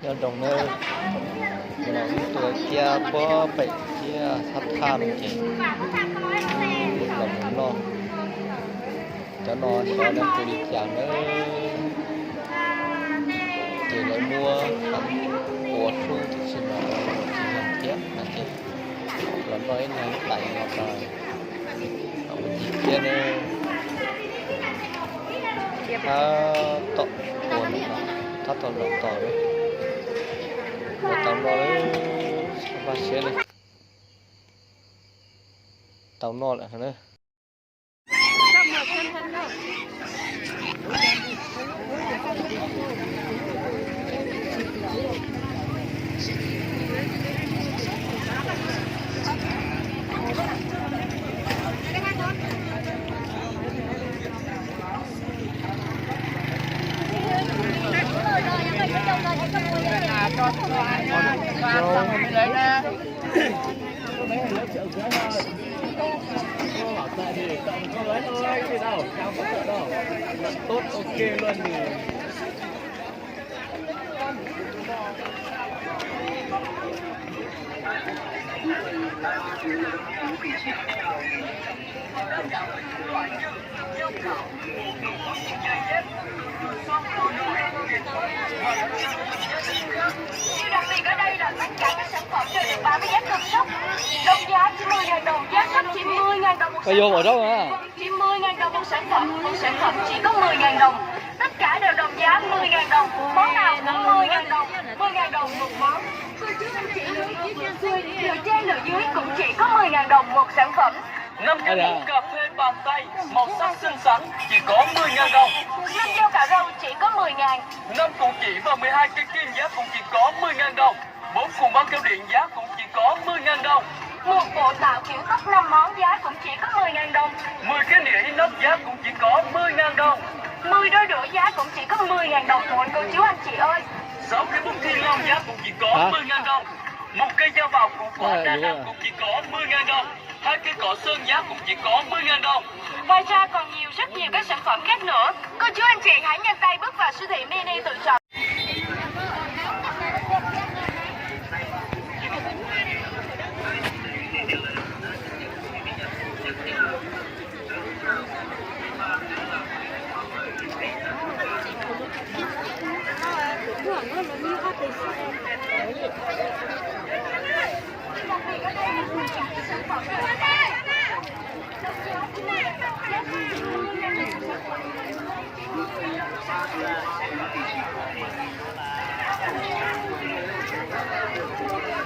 giờ đồng nơi nó tuổi kia bó bậy kia thắp tham chị lòng lo cho nó cho nó tôi đi chàng nữa thì lại mua thăm của phương thì xin nó chỉ làm thiết là chị nó nói này tại nó rồi nó chỉ kia nữa tọt buồn nó thắt tọt lỏng tọt đấy một tàu nó ba xe này tàu nó lại nữa tốt ok luôn thì đặc biệt ở đây là tất cả các sản phẩm đều được bán với giá cực sốc. Đồng giá 90.000 đồng, giá sốc chỉ 10.000 đồng một sản phẩm. ở đâu à? Chỉ 10.000 đồng một sản phẩm chỉ có 10.000 đồng. Tất cả đều đồng giá 10.000 đồng, món nào cũng 10.000 đồng, 10.000 đồng một món. Cô chú anh chị nửa trên nửa dưới cũng chỉ có 10.000 đồng một sản phẩm. 5 cái muỗng cà phê bàn tay màu sắc xinh xắn chỉ có 10.000 đồng. 5 dao cà râu chỉ có 10.000. 5 cuộn chỉ và 12 cây kim giá cũng chỉ có 10.000 đồng. 4 cuộn băng keo điện giá cũng chỉ có 10.000 đồng. Một bộ tạo kiểu tóc 5 món giá cũng chỉ có 10.000 đồng. 10 cái nĩa inox giá cũng chỉ có 10.000 đồng. 10 đôi đũa giá cũng chỉ có 10.000 đồng thôi cô chú anh chị ơi. 6 cái bút thiên long giá cũng chỉ có 10.000 đồng. Một cây dao vào củ quả đa năng cũng chỉ có 10.000 đồng. 2 cây cọ sơn giá cũng chỉ có 10.000 đồng. Ngoài ra còn rất nhiều các sản phẩm khác nữa. Cô chú anh chị hãy nhanh tay bước vào siêu thị mini tự chọn.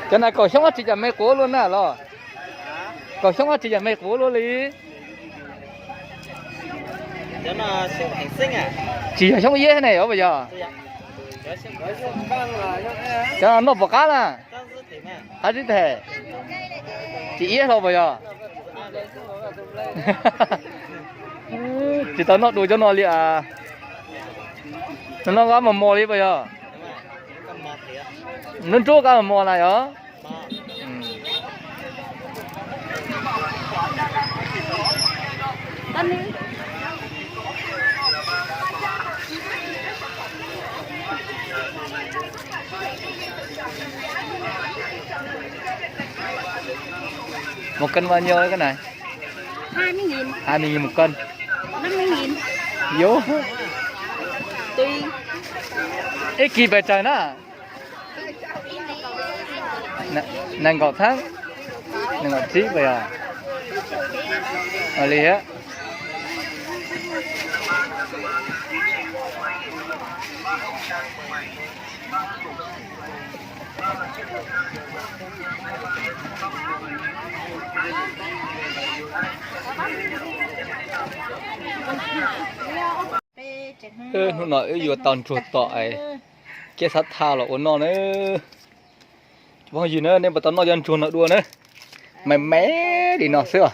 cái này cậu sống chỉ là mấy cố luôn à lo cậu sống chỉ là mấy cố luôn đi cho nó siêu hành sinh à chỉ là sống dễ này ở bây giờ cho nó bọc cá nè hay gì thế chỉ dễ thôi bây giờ chỉ tao nó đuổi cho nó liền à nó có mà mò đi bây giờ nó chỗ cái mà mò này hả một cân bao nhiêu cái này 20.000 20.000 một cân 50.000 vô tùy ít kỳ về trời nữa nàng gọt tháng nàng gọt trí bây giờ ở lì á nó nói vừa tòn chuột tỏi cái sát thao là ổn non nữa bao gì nữa nên bà tao nói dân chuột nó đua nữa mày mé đi nó xưa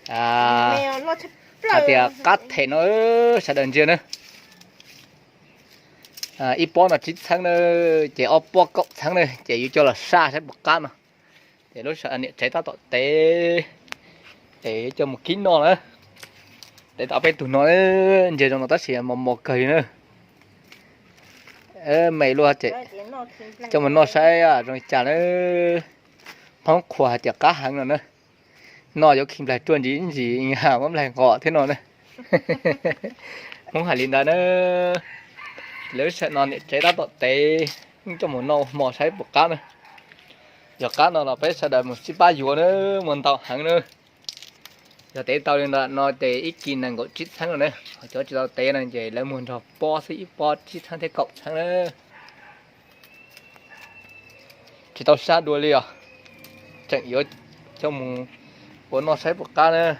à thì cắt thể nó sẽ đần chưa nữa ít bó là chín tháng nữa chỉ ốp bó cộng tháng nữa chỉ cho là xa sẽ bọc cát mà để lúc sợ nhiệt cháy ta tọt té để cho một kín nó nữa để tạo bên tụi nó giờ nó ta sẽ một cây nữa mày luôn chị cho mình nó sẽ à rồi chả nó phóng khỏa chả cá hàng rồi nữa nó cho kim lại tuần gì nhà cũng lại gọ thế nào nữa không phải linh đó nữa lấy sẽ nó chế đá bọt tê cho một nô mò sấy bột cá nữa giờ cá nó là phải sẽ đợi một chút ba giờ nữa mình tàu hàng nữa giờ té tàu lên đó nó té ít kín năng gọi chít tháng rồi nữa cho tàu té này vậy lấy một trò po sĩ po chít tháng thế cộng tháng nữa chỉ tàu xa đuôi liền chẳng yếu cho một nó sấy bột cá nữa